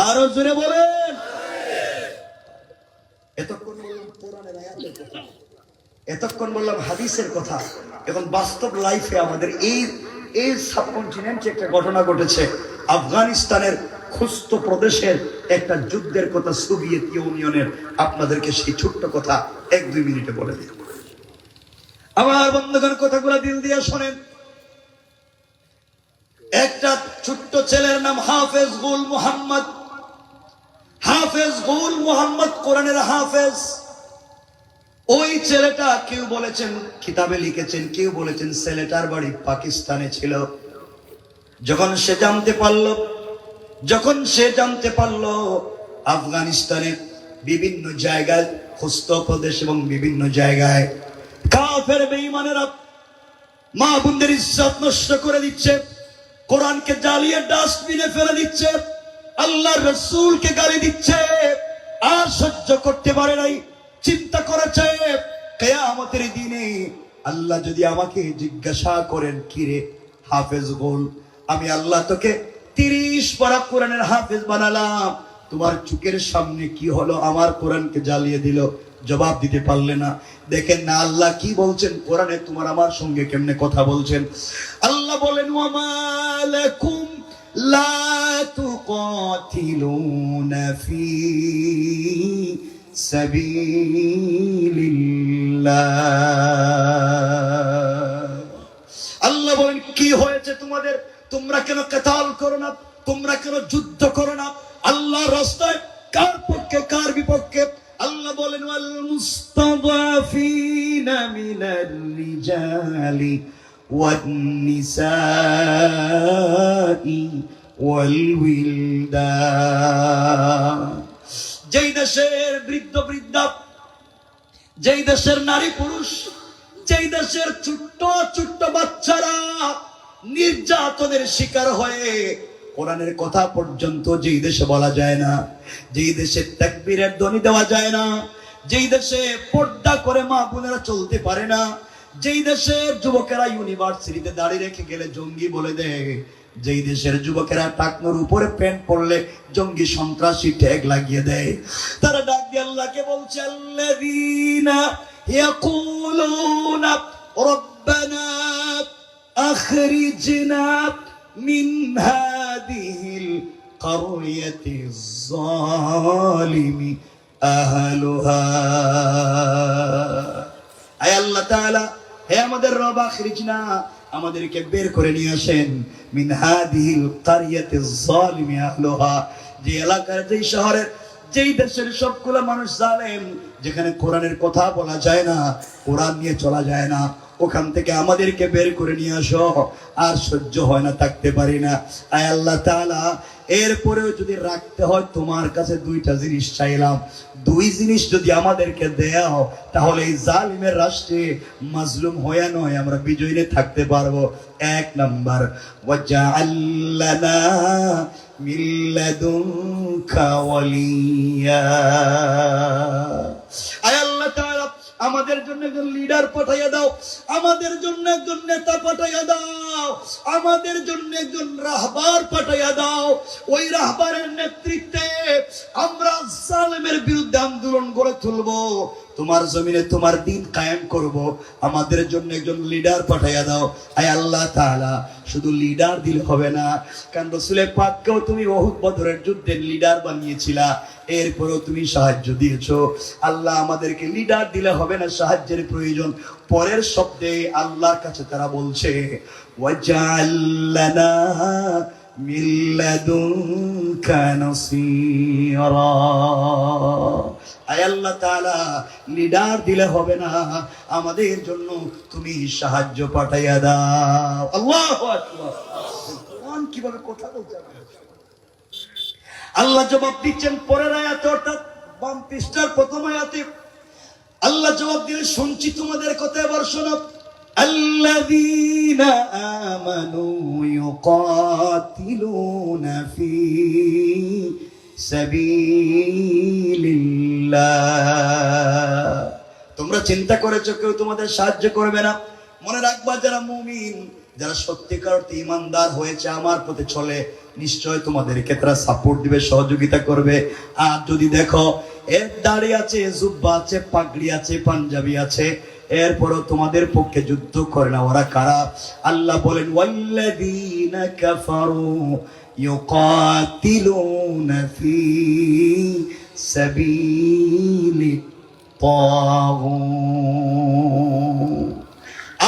আরো জোরে বলেন। এতক্ষণ বললাম কোরআনের আয়াতের কথা, এতক্ষণ বললাম হাদিসের কথা। এখন বাস্তব লাইফে আমাদের এই সাবকন্টিনেন্টে একটা ঘটনা ঘটেছে। আফগানিস্তানের খুস্ত প্রদেশের একটা যুদ্ধের কথা, সোভিয়েত ইউনিয়নের। আপনাদেরকে সেই ছোট্ট কথা 1-2 মিনিটে বলে দিই। আমার বন্ধুগণ, কথাগুলো দিল দিয়ে শোনেন। একটা ছোট্ট ছেলের নাম হাফেজ গুল মুহাম্মদ। হাফেজ গুল মুহাম্মদ কোরআনের হাফেজ। ওই ছেলেটা, কেউ বলেছেন কিতাবে লিখেছেন, কেউ বলেছেন ছেলেটার বাড়ি পাকিস্তানে ছিল। যখন সে জানতে পারলো আফগানিস্তানে বিভিন্ন জায়গায়, খুস্ত প্রদেশ এবং বিভিন্ন জায়গায় কাফের বেঈমানেরা মা বোনদের ইজ্জত নষ্ট করে দিচ্ছে, কোরআনকে জ্বালিয়ে ডাস্টবিনে ফেলে দিচ্ছে, আল্লাহর রাসূলকে গালি দিচ্ছে, আর সহ্য করতে পারে নাই। চিন্তা করেছে কিয়ামতের দিনে আল্লাহ যদি আমাকে জিজ্ঞাসা করেন, কিরে হাফেজ বল, আমি আল্লাহ তোকে 30 পারা কোরআনের হাফেজ বানালাম, তোমার চোখের সামনে কি হলো? আমার কোরআনকে জ্বালিয়ে দিল। জবাব দিতে পারলে না। দেখেন না আল্লাহ কি বলছেন কোরআনে, তোমার আমার সঙ্গে কেমনে কথা বলছেন। আল্লাহ বলেন, ওয়া মালাকুম লা তুকাতিলুনা ফি সাবিলিল্লাহ। আল্লাহ বলেন, কি হয়েছে তোমাদের? তোমরা কেন কিতাল করো না? তোমরা কেন যুদ্ধ করো না আল্লাহর রাস্তায়? কার পক্ষে, কার বিপক্ষে? আল্লাহ বলেন, ওয়াল মুস্তাদাফিনা মিনার রিজালি ওয়ান নিসাই ওয়াল উইলদান। যেই দেশের বৃদ্ধ বৃদ্ধা, যেই দেশের নারী পুরুষ, যেই দেশের ছোট্ট ছোট্ট বাচ্চারা নির্যাতনের শিকার হয়ে কোরআনের কথা পর্যন্ত যেই দেশে বলা যায় না, যেই দেশে তাকবীরের ধ্বনি দেওয়া যায় না, যেই দেশে পর্দা করে মা বোনেরা চলতে পারে না, যেই দেশের যুবকেরা ইউনিভার্সিটিতে দাঁড়িয়ে রেখে গেলে জঙ্গি বলে দেয়, যেই দেশের যুবকেরা টাকনোর উপরে প্যান্ট পরলে জঙ্গি সন্ত্রাসী ট্যাগ লাগিয়ে দেয়, তারা ডাক দিয়ে আল্লাহকে বলছে, আল্লাযীনা ইয়াকুলুনা রব্বানা আখরিজনা মিন হাদিহিল কারয়াতিজ যালিমি আহলুহা। আয় আল্লাহ তাআলা, হে আমাদের রব, আখরিজনা, আমাদেরকে বের করে নিয়ে আসেন, মিন হাদিহিল কারয়াতিজ যালিমি আহলুহা, যে এলাকার, যেই শহরের, যেই দেশের সবগুলো মানুষ জালেম, যেখানে কোরআনের কথা বলা যায় না, কোরআন নিয়ে চলা যায় না, ওখান থেকে আমাদেরকে বের করে নিয়ে আসো। আর সহ্য হয় না, থাকতে পারি না। আয় আল্লাহ তাআলা, এরপরেও যদি রাখতে হয় তোমার কাছে 2টা জিনিস চাইলাম, 2 জিনিস যদি আমাদেরকে দেও, তাহলে এই জালিমের রাষ্ট্রে মাজলুম হয়ে নয়, আমরা বিজয়ী থাকতে পারবো। 1 নাম্বার, ওয়াজআল লানা মিন লাদুনকা ওয়ালিয়া। আয় আল্লাহ তাআলা, আমাদের জন্য একজন লিডার পাঠাইয়া দাও, আমাদের জন্য একজন নেতা পাঠাইয়া দাও, আমাদের জন্য একজন রাহবার পাঠাইয়া দাও। ওই রাহবারের নেতৃত্বে আমরা জালেমের বিরুদ্ধে আন্দোলন গড়ে তুলবো, তোমার জমিনে তোমার দিন কায়েম করব। আমাদের জন্য একজন লিডার পাঠাইয়া দাও। আয় আল্লাহ তাআলা, শুধু লিডার দিলে হবে না, কারণ রাসূল পাককেও তুমি উহুদ বদরের যুদ্ধের লিডার বানিয়েছিলা, এরপরও তুমি সাহায্য দিয়েছো। আল্লাহ, আমাদেরকে লিডার দিলে হবে না, সাহায্যের প্রয়োজন। পরের শব্দে আল্লাহর কাছে তারা বলছে, ওয়াজআল লানা মিন লাদুনকা নাসীরা। আয় আল্লাহ তাআলা, লিডার দিলে হবে না, আমাদের জন্য তুমি সাহায্য পাঠাইয়া দাও। আল্লাহু আকবার। কোরআন কিভাবে কথা বলছে আল্লাহ জবাব দিচ্ছেন পরের আয়াতে, অর্থাৎ বাম পৃষ্ঠার প্রথম আয়াতে আল্লাহ জবাব দিলেন, শুনছি তোমাদের কথা, এবার শোনো। আল্লাযীনা আমানু ইউকাতিলুনা ফি সাবিলিল্লাহ। তোমরা চিন্তা করেছো কেউ তোমাদের সাহায্য করবে না? মনে রাখবা, যারা মুমিন, যারা সত্যিকার অর্থে ইমানদার হয়েছে, আমার প্রতি চলে, নিশ্চয় তোমাদেরকে তারা সাপোর্ট দিবে, সহযোগিতা করবে। আর যদি দেখো এর দাড়ি আছে, জুব্বা আছে, পাগড়ি আছে, পাঞ্জাবি আছে, এরপরও তোমাদের পক্ষে যুদ্ধ করে না, ওরা কারা? আল্লাহ বলেন, ওয়াল্লাযীনা কাফারু ইউকাতিলুনা ফি সাবিলিত তাগুত।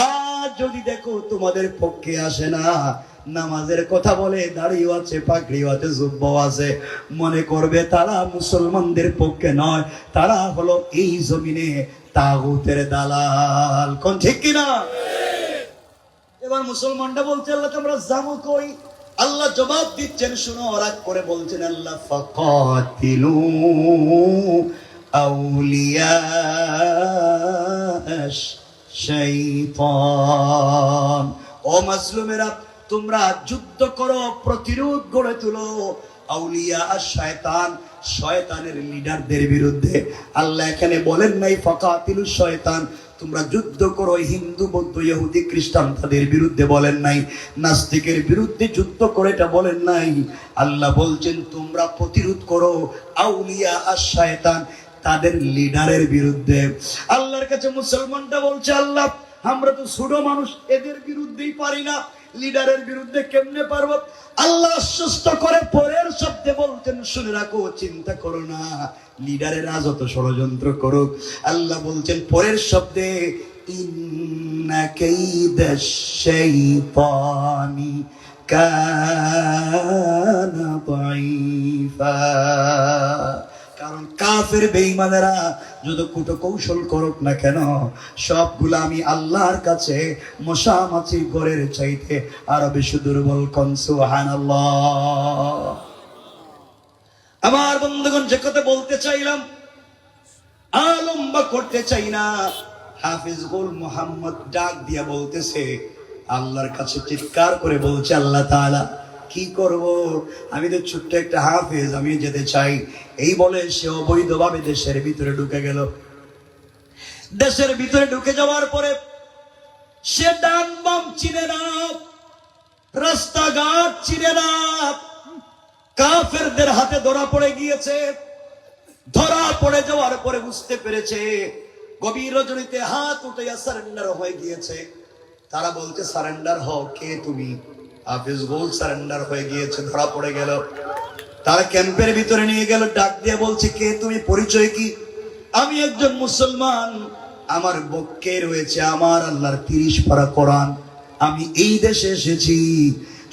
আর যদি দেখো তোমাদের পক্ষে আসে না, নামাজের কথা বলে, দাড়িও আছে, পাগড়িও আছে, জুব্বাও আছে, মনে করবে তারা মুসলমানদের পক্ষে নয়, তারা হলো এই জমিনে তাগুতের দালাল। কোন ঠিক কিনা? এবার মুসলমানরা বলছে, আল্লাহ আমরা যাবো কই? আল্লাহ জবাব দিচ্ছেন, শুনো, রাগ করে বলছেন আল্লাহ, ফাকাতিলু আউলিয়া শাইতান। ও মাসলুমেরা, তোমরা যুদ্ধ করো, প্রতিরোধ গড়ে তুলো আউলিয়া আর শয়তান, শয়তানের লিডারদের বিরুদ্ধে। আল্লাহ এখানে বলেন নাই ফাকাতিলু শয়তান, তোমরা যুদ্ধ করো হিন্দু, বৌদ্ধ, ইহুদি, খ্রিস্টান তাদের বিরুদ্ধে বলেন নাই, নাস্তিকের বিরুদ্ধে যুদ্ধ করে এটা বলেন নাই। আল্লাহ বলছেন তোমরা প্রতিরোধ করো আউলিয়া আর শয়তান, তাদের লিডারের বিরুদ্ধে। আল্লাহর কাছে মুসলমানটা বলছে, আল্লাহ আমরা তো ছোট মানুষ, এদের বিরুদ্ধেই পারি না, লিডারের বিরুদ্ধে কেমনে পারবো? আল্লাহ আশ্বস্ত করে পরের শব্দে বলতেন, শুনে রাখো, চিন্তা করো না, লিডারেরা যত ষড়যন্ত্র করুক, আল্লাহ বলছেন পরের শব্দে, ইন্না কাইদাশ শাইতানি কানা দাঈফা। কারণ কাফের বেঈমানেরা যত কুট কৌশল করুক না কেন, সবগুলা আমি আল্লাহর কাছে মশা মাছি গড়ের চাইতে আরো বেশি দুর্বল। কোন সুবহানাল্লাহ। আমার বন্ধুগণ, যে কথা বলতে চাইলাম, লম্বা করতে চাই না, হাফিজ গোল মোহাম্মদ ডাক দিয়া বলতেছে, আল্লাহর কাছে চিৎকার করে বলছে, আল্লাহ তাআলা কি করব? আমি তো ছোট্ট একটা হাফেজ, আমি যেতে চাই। এই বলে সে অবৈধভাবে দেশের ভিতরে ঢুকে গেল। দেশের ভিতরে ঢুকে যাওয়ার পরে সে ডান বাম চিনে না, রাস্তাঘাট চিনে না, কাফেরদের হাতে ধরা পড়ে গিয়েছে। ধরা পড়ে যাওয়ার পরে বুঝতে পেরেছে, গভীর রজনীতে হাত উঠাইয়া সারেন্ডার হয়ে গিয়েছে। তারা বলছে, সারেন্ডার হও। কে তুমি? হাফিজ গোল সারেন্ডার হয়ে গিয়েছে, ধরা পড়ে গেল। তারা ক্যাম্পের ভিতরে নিয়ে গেল, ডাক দিয়ে বলছে, কে তুমি? পরিচয় কি? আমি একজন মুসলমান, আমার বক্ষে রয়েছে আমার আল্লাহর 30 পারা কোরআন। আমি এই দেশে এসেছি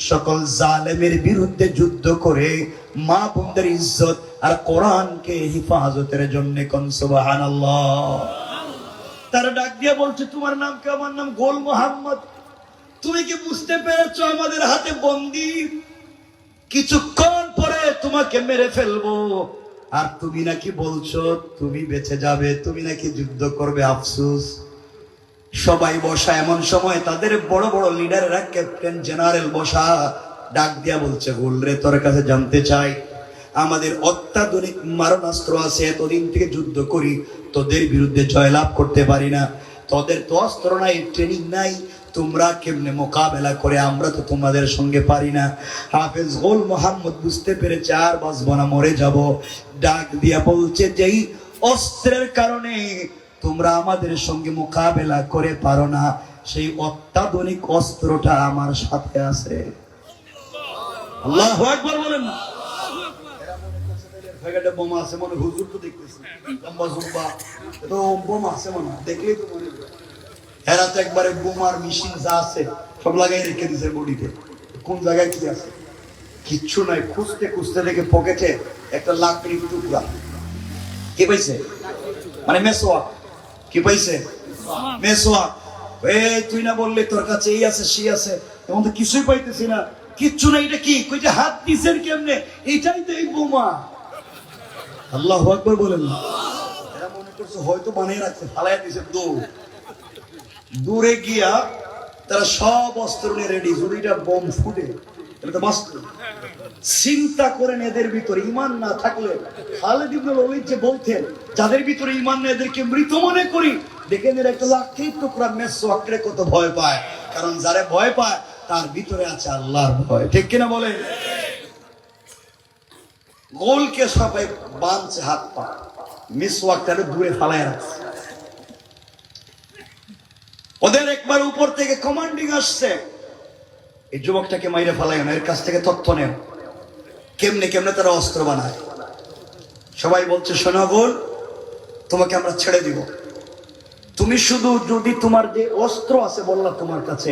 সকল জালেমের বিরুদ্ধে যুদ্ধ করে মা বোনদের ইজ্জত আর কোরআনকে হেফাজতের জন্য। কোন সুবহানাল্লাহ। তারা ডাক দিয়ে বলছে, তোমার নাম কি? আমার নাম গোল মোহাম্মদ। তুমি কি বুঝতে পেরেছো আমাদের হাতে বন্দী? কিছুক্ষণ পরে তোমাকে মেরে ফেলবো। আর তুমি নাকি বলছো তুমি বেঁচে যাবে, তুমি নাকি যুদ্ধ করবে। আফসোস। সবাই বসা, এমন সময় তাদের বড় বড় লিডাররা, ক্যাপ্টেন জেনারেল বসা, ডাক দিয়া বলছে, গোল রে, তোর কাছে জানতে চাই, আমাদের অত্যাধুনিক মারণাস্ত্র আছে, এতদিন থেকে যুদ্ধ করি, তোদের বিরুদ্ধে জয়লাভ করতে পারি না। তোদের তো অস্ত্র নাই, ট্রেনিং নাই, তোমরা কেমনে মোকাবেলা করে? আমরা তো তোমাদের সঙ্গে পারি না। হাফেজ গোল মোহাম্মদ বুঝতে পেরেছে আর বাঁচব না, মরে যাব। ডাক দিয়া বলছে, যেই অস্ত্রের কারণে তোমরা আমাদের সঙ্গে মোকাবেলা করে পারো না, সেই অত্যাধুনিক অস্ত্রটা আমার সাথে আছে। আল্লাহু আকবার বলেন না। বোমা আছে মনে, হুজুর তো দেখতেছি লম্বা জুব্বা, তো বোমা আছে মনে, দেখলেই তো মনে হয়। এরা তো একবারে বোমার মেশিন যা আছে সব লাগাই রেখে দিছে বডিতে। কোন জায়গায় কি আছে কিচ্ছু নাই। খুঁজতে খুঁজতে দেখে পকেটে একটা লাকড়ির টুকরা। কি পাইছে? মানে মেসোয়া। কি পাইছে? মেসোয়া। এই তুই না বললি তোর কাছে এই আছে সেই আছে, এমন তো কিছুই পাইতেছি না। কিচ্ছু না। এটা কি? কইতে হাত দিছেন কেমনে? এটাই তো এই বোমা। আল্লাহু আকবার বলেন না। এরা মনে করছে হয়তো বানিয়ে রাখছে, ফালাইয়া দিছে। দূরে গিয়া তারা সব অস্ত্র নিয়ে রেডি। যদি এটা বোম ফুটে এটা তো বাস্তব। চিন্তা করেন, এদের ভিতরে ঈমান না থাকলে, খালিদ ইবনে ওলীদ যে বলতেন যাদের ভিতরে ঈমান নেই এদেরকে মৃত মনে করি, দেখেন এর একটা লাঠির টুকরা মেসওয়াকরে কত ভয় পায়, কারণ যারা ভয় পায় তার ভিতরে আছে আল্লাহর ভয়। ঠিক কিনা বলেন? গোলকে সবাই বাঁধছে হাত পা, মিসওয়াকটারে দূরে ফালায় রাখছে। ওদের একবার উপর থেকে কমান্ডিং আসছে, এই যুবকটাকে মাইরে ফালায় না, এর কাছ থেকে তথ্য নেন কেমনে কেমনে তারা অস্ত্র বানায়। সবাই বলছে শোনো গোল, তোমাকে আমরা ছেড়ে দিব, তুমি শুধু যদি তোমার যে অস্ত্র আছে বললা তোমার কাছে,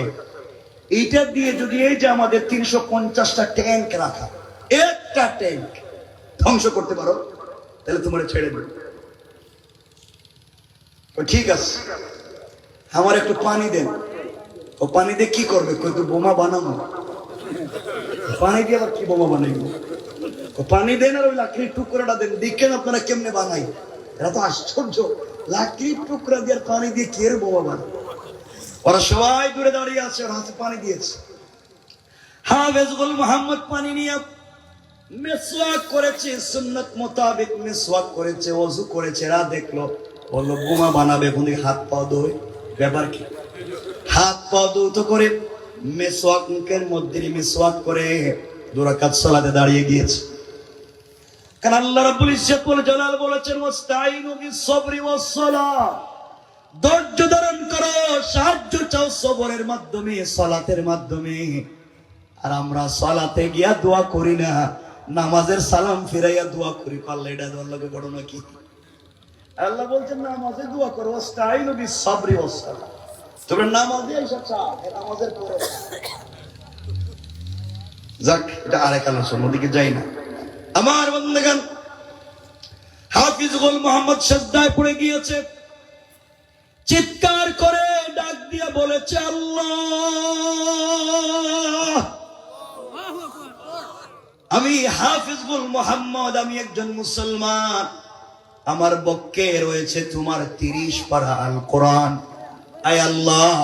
এইটা দিয়ে যদি এই যে আমাদের 350টা ট্যাঙ্ক রাখা, একটা ট্যাঙ্ক ধ্বংস করতে পারো তাহলে তোমার ছেড়ে দেব। ঠিক আছে, আমার একটু পানি দেন। ও পানি দিয়ে কি করবে? তো বোমা বানাবো। পানি দিয়ে আবার কি বোমা বানাইবো? পানি দেন আর ওই লাকড়ির টুকরাটা দেন, দেখেন আপনারা কেমনে বানাই। এরা তো আশ্চর্য, লাকড়ির টুকরা দিয়ে পানি দিয়ে কে বোমা বানায়? ওরা সবাই দূরে দাঁড়িয়ে আছে, ওর হাতে পানি দিয়েছে। হাফেজ গোল মোহাম্মদ পানি নিয়ে মিসওয়াক করেছে, সুন্নাত মোতাবেক মিসওয়াক করেছে, ওযু করেছে। এরা দেখলো, বললো বোমা বানাবে, এখন থেকে হাত পা ধোয়। ব্যাপার কি? হাত পা ধৌত করে মিসওয়াক মুখের মধ্যে মিসওয়াক করে 2 রাকাত সালাতে দাঁড়িয়ে গিয়েছে। কারণ আল্লাহ রাব্বুল ইজ্জত ওয়াল জালাল বলেছেন ওয়াস্তাইনু বিস-সাবরি ওয়াস-সালাহ, ধৈর্য ধারণ করো, সাহায্য চাও সবরের মাধ্যমে, সালাতের মাধ্যমে। আর আমরা সালাতে গিয়া দোয়া করি না, নামাজের সালাম ফিরাইয়া দোয়া করি। পারলে এটা আল্লাহকে ঘটনা কি? আল্লাহ বলছেন নামাজে দোয়া করো, ওয়াস্তাইনু বিস-সাবরি ওয়াস-সালাহ। তোমরা নামাজে এসে চাও, নামাজের পরে যাক, এটা আরেক আলোচনা, ওদিকে যাই না। আমার বন্ধুগণ, হাফিজ গোল মোহাম্মদ সিজদায় পড়ে গিয়েছে, চিৎকার করে ডাক দিয়া বলেছে আল্লাহ, আমি হাফিজ গোল মোহাম্মদ, আমি একজন মুসলমান, আমার বক্ষে রয়েছে তোমার 30 পারা আল কোরআন। আয় আল্লাহ,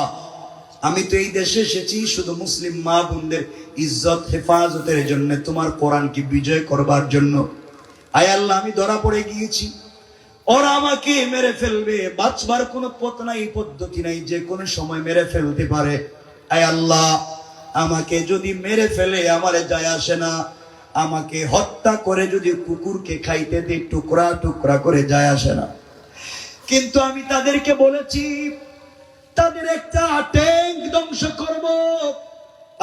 আমি তো এই দেশে এসেছি শুধু মুসলিম মা বোনদের ইজ্জত হেফাজতের জন্য, তোমার কোরআনকে বিজয় করবার জন্য। আয় আল্লাহ, আমি ধরা পড়ে গিয়েছি, ওরা আমাকে মেরে ফেলবে, বাঁচবার কোনো পথ নাই, পদ্ধতি নাই, যে কোনো সময় মেরে ফেলতে পারে। আয় আল্লাহ, আমাকে যদি মেরে ফেলে আমারে যায় আসে না, আমাকে হত্যা করে যদি কুকুরকে খাইতে দিই টুকরা টুকরা করে যায় আসে না। কিন্তু আমি তাদেরকে বলেছি তাদের একটা ট্যাঙ্ক ধ্বংস করব।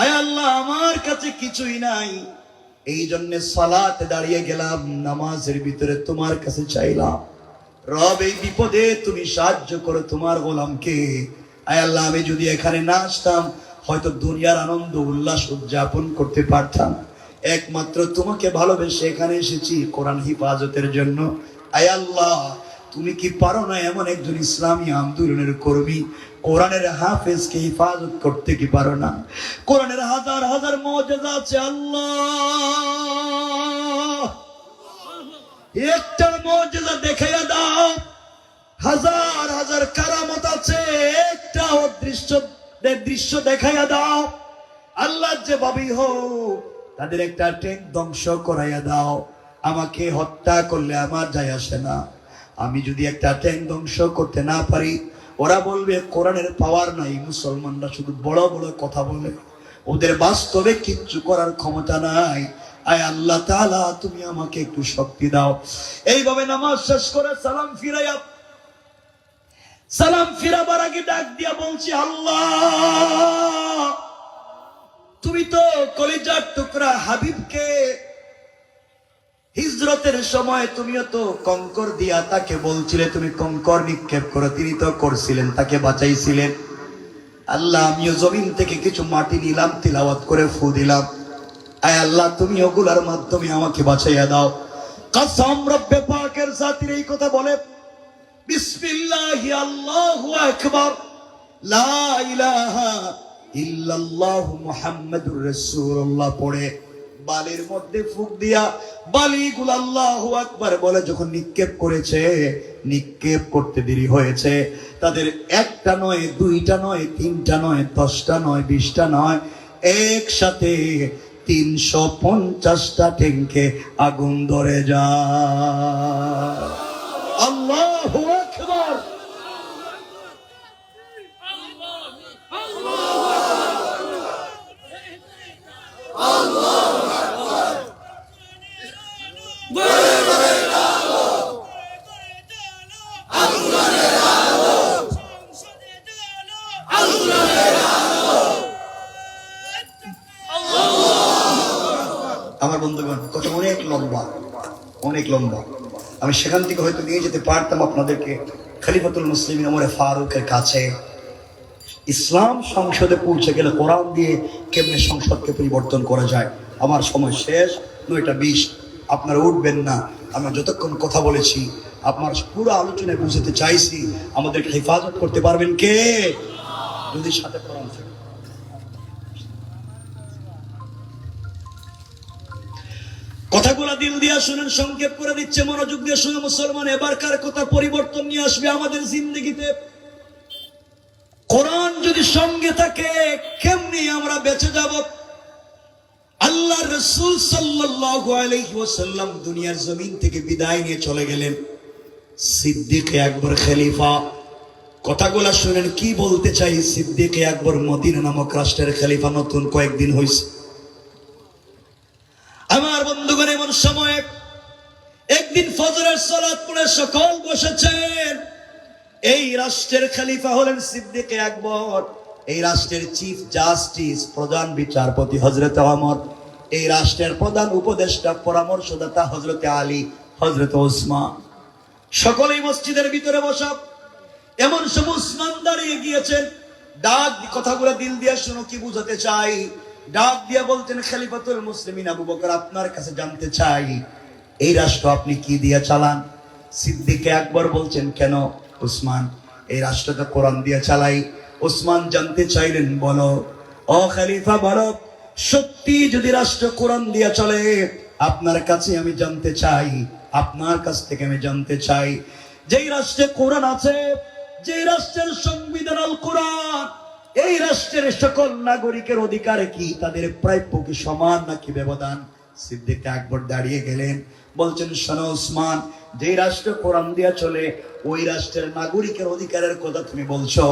আয় আল্লাহ, আমার কাছে কিছুই নাই, এই জন্য সালাতে দাঁড়িয়ে গেলাম, নামাজের ভিতরে তোমার কাছে চাইলাম, রব এই বিপদে তুমি সাহায্য করো তোমার গোলামকে। আয় আল্লাহ, আমি যদি এখানে না আসতাম হয়তো দুনিয়ার আনন্দ উল্লাস উদযাপন করতে পারতাম, একমাত্র তোমাকে ভালোবেসে এখানে এসেছি কোরআন হিফাজতের জন্য। আয় আল্লাহ, তুমি কি পারো না এমন একজন ইসলামী আন্দোলনের কর্মী, কোরআনের হাফেজকে হিফাজত করতে কি পারো না? কোরআনের হাজার হাজার মুজিজা আছে আল্লাহ, একটা মুজিজা দেখাইয়া দাও। হাজার হাজার কারামত আছে, একটা দৃশ্য দেখাইয়া দাও। আল্লাহ যে ভাবি হোক, তাদের একটা ট্যাঙ্ক ধ্বংস করাইয়া দাও। আমাকে হত্যা করলে আমার যায় আসে না, আমি যদি একটা ট্যাঙ্ক ধ্বংস করতে না পারি, ওরা বলবে কোরআনের পাওয়ার নাই, মুসলমানরা শুধু বড় বড় কথা বলে, ওদের বাস্তবে কিচ্ছু করার ক্ষমতা নাই। আয় আল্লাহ তাআলা, তুমি আমাকে একটু শক্তি দাও। এইভাবে নামাজ শেষ করে সালাম ফিরাবার আগে ডাক দিয়া বলছি আল্লাহ, তুমি তো কলিজার টুকরা হাবিবকে হিজরতের সময় তুমিও তো কঙ্কর দিয়া তাকে বলছিলে তুমি কঙ্কর নিক্ষেপ করো, তিনি তো করছিলেন, তাকে বাঁচাইছিলেন। আল্লাহ, আমিও জমিন থেকে কিছু মাটি নিলাম, তিলাওয়াত করে ফু দিলাম। আয় আল্লাহ, তুমি ওগুলার মাধ্যমে আমাকে বাঁচাইয়া দাও। কসম রব্বে পাকের জাতির এই কথা বলে বিসমিল্লাহি আল্লাহু আকবার, লা ইলাহা ইল্লাল্লাহু মুহাম্মাদুর রাসূলুল্লাহ পড়ে বালির মধ্যে ফুক দিয়া বালিগুলো আল্লাহু আকবার বলে যখন নিক্ষেপ করেছে, নিক্ষেপ করতে দেরি হয়েছে। তাদের একটা নয়, দুইটা নয়, তিনটা নয়, 10টা নয়, 20টা নয়, একসাথে 350টা ট্যাঙ্কে আগুন ধরে যায়। আল্লাহু আকবার। আমার বন্ধুগণ, কথা অনেক লম্বা, অনেক লম্বা। আমি সেখান থেকে হয়তো নিয়ে যেতে পারতাম আপনাদেরকে খলিফাতুল মুসলিমিন ওমর ফারুকের কাছে। ইসলাম সংসদে পৌঁছে গেলে কোরআন দিয়ে কেমনে সংসদকে পরিবর্তন করা যায়। আমার সময় শেষ, 9:20। আপনারা উঠবেন না। আমরা যতক্ষণ কথা বলেছি, আপনার পুরো আলোচনায় বুঝতে চাইছি, আমাদেরকে হেফাজত করতে পারবেন কে? যদি সাথে কোরআন থাকে। কথাগুলো দিল দিয়া শুনেন, সংক্ষেপ করে দিচ্ছে, মনোযোগ দিয়ে শুনে মুসলমান। এবারকার কথা পরিবর্তন নিয়ে আসবে আমাদের জিন্দেগিতে। কোরআন যদি সঙ্গে থাকে, কেমনি আমরা বেঁচে যাব? আল্লাহ রাসূল সাল্লাল্লাহু আলাইহি ওয়াসাল্লাম দুনিয়ার জমিন থেকে বিদায় নিয়ে চলে গেলেন। সিদ্দিক আকবর খলিফা। কথাগুলো শুনেন কি বলতে চাই। সিদ্দিক আকবর মদিনা নামক রাষ্ট্রের খলিফা নতুন কয়েকদিন হয়েছে। আমার বন্ধুগণ, এমন সময় একদিন ফজরের সালাত পড়ে সকল বসেছেন। এই রাষ্ট্রের খলিফা হলেন সিদ্দিক আকবর। এই রাষ্ট্রের চিফ জাস্টিস, প্রধান বিচারপতি হযরত ওমর। এই রাষ্ট্রের প্রধান উপদেষ্টা, পরামর্শদাতা হযরত আলী, হযরত ওসমান। সকলেই মসজিদের ভিতরে বসা। এমন সময় ওসমান দাঁড়িয়ে গিয়েছেন। ডাক, কথাগুলো দিল দিয়ে শুনো, কি বুঝাতে চাই। ডাক দিয়া বলতেন, খলিফাতুল মুসলিমিন আবু বকর, আপনার কাছে জানতে চাই, এই রাষ্ট্র আপনি কি দিয়ে চালান? সিদ্দিক আকবর বলছেন, কেন ওসমান? এই রাষ্ট্রটা কোরআন দিয়ে চালাই। ওসমান জানতে চাইলেন, বলো ও খলিফা, বলো সত্যি যদি রাষ্ট্র কোরআন দিয়ে চলে, আপনার কাছে আমি জানতে চাই, আপনার কাছ থেকে আমি জানতে চাই, যেই রাষ্ট্রে কোরআন আছে, যেই রাষ্ট্রের সংবিধান আল কোরআন, এই রাষ্ট্রের সকল নাগরিকের অধিকার কি, তাদের প্রাপ্য কি সমান নাকি ব্যবধান? সিদ্দিক আকবর দাঁড়িয়ে গেলেন, বলছেন, শোনো ওসমান, যে রাষ্ট্র কোরআন দিয়া চলে, ওই রাষ্ট্রের নাগরিকের অধিকারের কথা তুমি বলছো।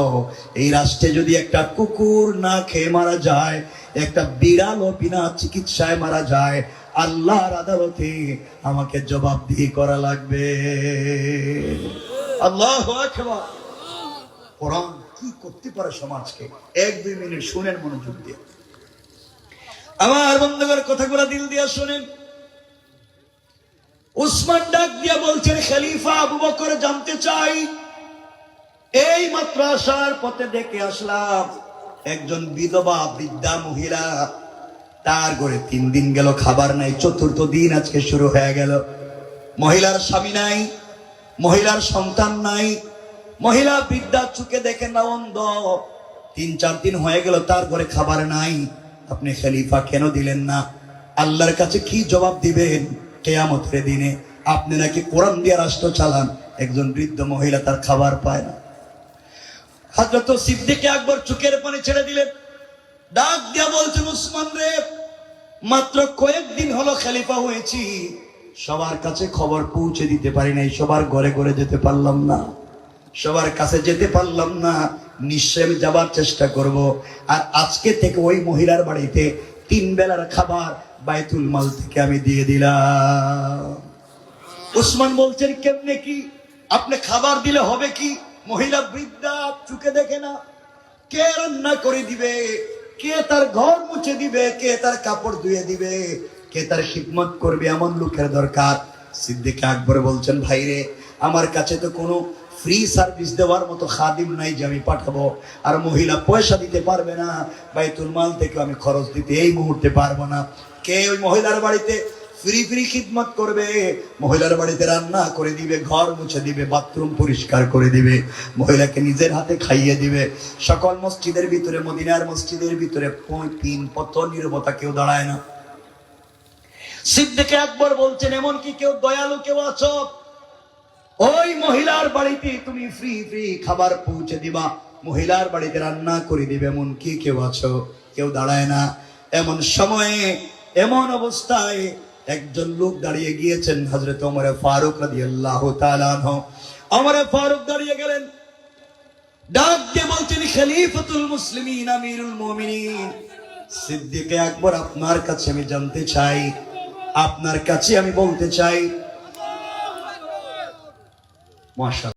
এই রাষ্ট্রে যদি একটা কুকুর না খেয়ে মারা যায়, একটা বিড়ালও বিনা চিকিৎসায় মারা যায়, আল্লাহর আদালতে আমাকে জবাবদিহি করা লাগবে। আল্লাহু আকবার। কোরআন কি করতে পারে সমাজকে? 1-2 মিনিট শুনেন মনোযোগ দিয়ে। আমার বন্ধুগণ, কথাগুলো দিল দিয়া শুনেন। উসমান ডাক দিয়া বলছেন, খলিফা আবু বকর, জানতে চাই, এই মাত্র আসার পথে দেখে আসলাম একজন বিধবা বৃদ্ধা মহিলা, তার ঘরে 3 দিন গেল খাবার নাই, 4র্থ দিন আজকে শুরু হয়ে গেল। মহিলার স্বামী নাই, মহিলার সন্তান নাই, মহিলা বৃদ্ধা, চোখে দেখে না, অন্ধ। 3-4 দিন হয়ে গেল, তার ঘরে খাবার নাই। আপনি খলিফা কেন দিলেন না? আল্লাহর কাছে কি জবাব দিবেন কিয়ামতের দিনে? আপনি নাকি কোরআন দিয়ে রাষ্ট্র চালান, একজন বৃদ্ধ মহিলা তার খাবার পায় না। হযরত সিদ্দিক আকবর চোখের পানি ছেড়ে দিলেন। ডাক দিয়া বলছেন, উসমান রে, মাত্র কয়েকদিন হলো খলিফা হয়েছি, সবার কাছে খবর পৌঁছে দিতে পারি নাই, সবার ঘরে ঘরে যেতে পারলাম না, সবার কাছে যেতে পারলাম না। নিশ্চয় আমি যাবার চেষ্টা করব। আর আজকে থেকে ওই মহিলার বাড়িতে 3 বেলার খাবার বাইতুল মাল থেকে আমি দিয়ে দিলাম। উসমান বলছেন, কেমনে কি? আপনি খাবার দিলে হবে কি? মহিলা বৃদ্ধা, চোখে দেখে না, কে রান্না করে দিবে, কে তার ঘর মুছে দিবে, কে তার কাপড় ধুয়ে দিবে, কে তার খিদমত করবে, এমন লোকের দরকার। সিদ্দিক আকবর বলছেন, ভাইরে, আমার কাছে তো কোনো ফ্রি সার্ভিস দেওয়ার মতো খাদিম নাই যে আমি পাঠাবো, আর মহিলা পয়সা দিতে পারবে না, বাইতুল মাল থেকে আমি খরচ দিতে এই মুহূর্তে পারবো না। কে ওই মহিলার বাড়িতে ফ্রি খিদমত করবে? মহিলার বাড়িতে রান্না করে দিবে, ঘর মুছে দিবে, বাথরুম পরিষ্কার করে দিবে, মহিলাকে নিজের হাতে খাইয়ে দিবে। সকল মসজিদের ভিতরে, মদিনার মসজিদের ভিতরে 3 পথ নীরবতা, কেউ দাঁড়ায় না। সিদ্দিক আকবর বলছেন, এমন কি কেউ দয়ালু কেউ আছো? ওই মহিলার বাড়িতে তুমি ফ্রি খাবার পৌঁছে দিবা, মহিলার বাড়িতে রান্না করে দিবে, এমন কি কেউ আছো? কেউ দাঁড়ায় না। এমন সময়ে এমন অবস্থায় একজন লোক দাঁড়িয়ে গিয়েছেন, হযরত ওমর ফারুক রাদিয়াল্লাহু তাআলা আনহু। ওমর ফারুক দাঁড়িয়ে গেলেন, ডাক দিয়ে বলছেন, খলিফাতুল মুসলিমিন, আমিরুল মুমিনিন, সিদ্দিক আকবর, আপনার কাছে আমি জানতে চাই, আপনার কাছে আমি বলতে চাই। মাশাআল্লাহ।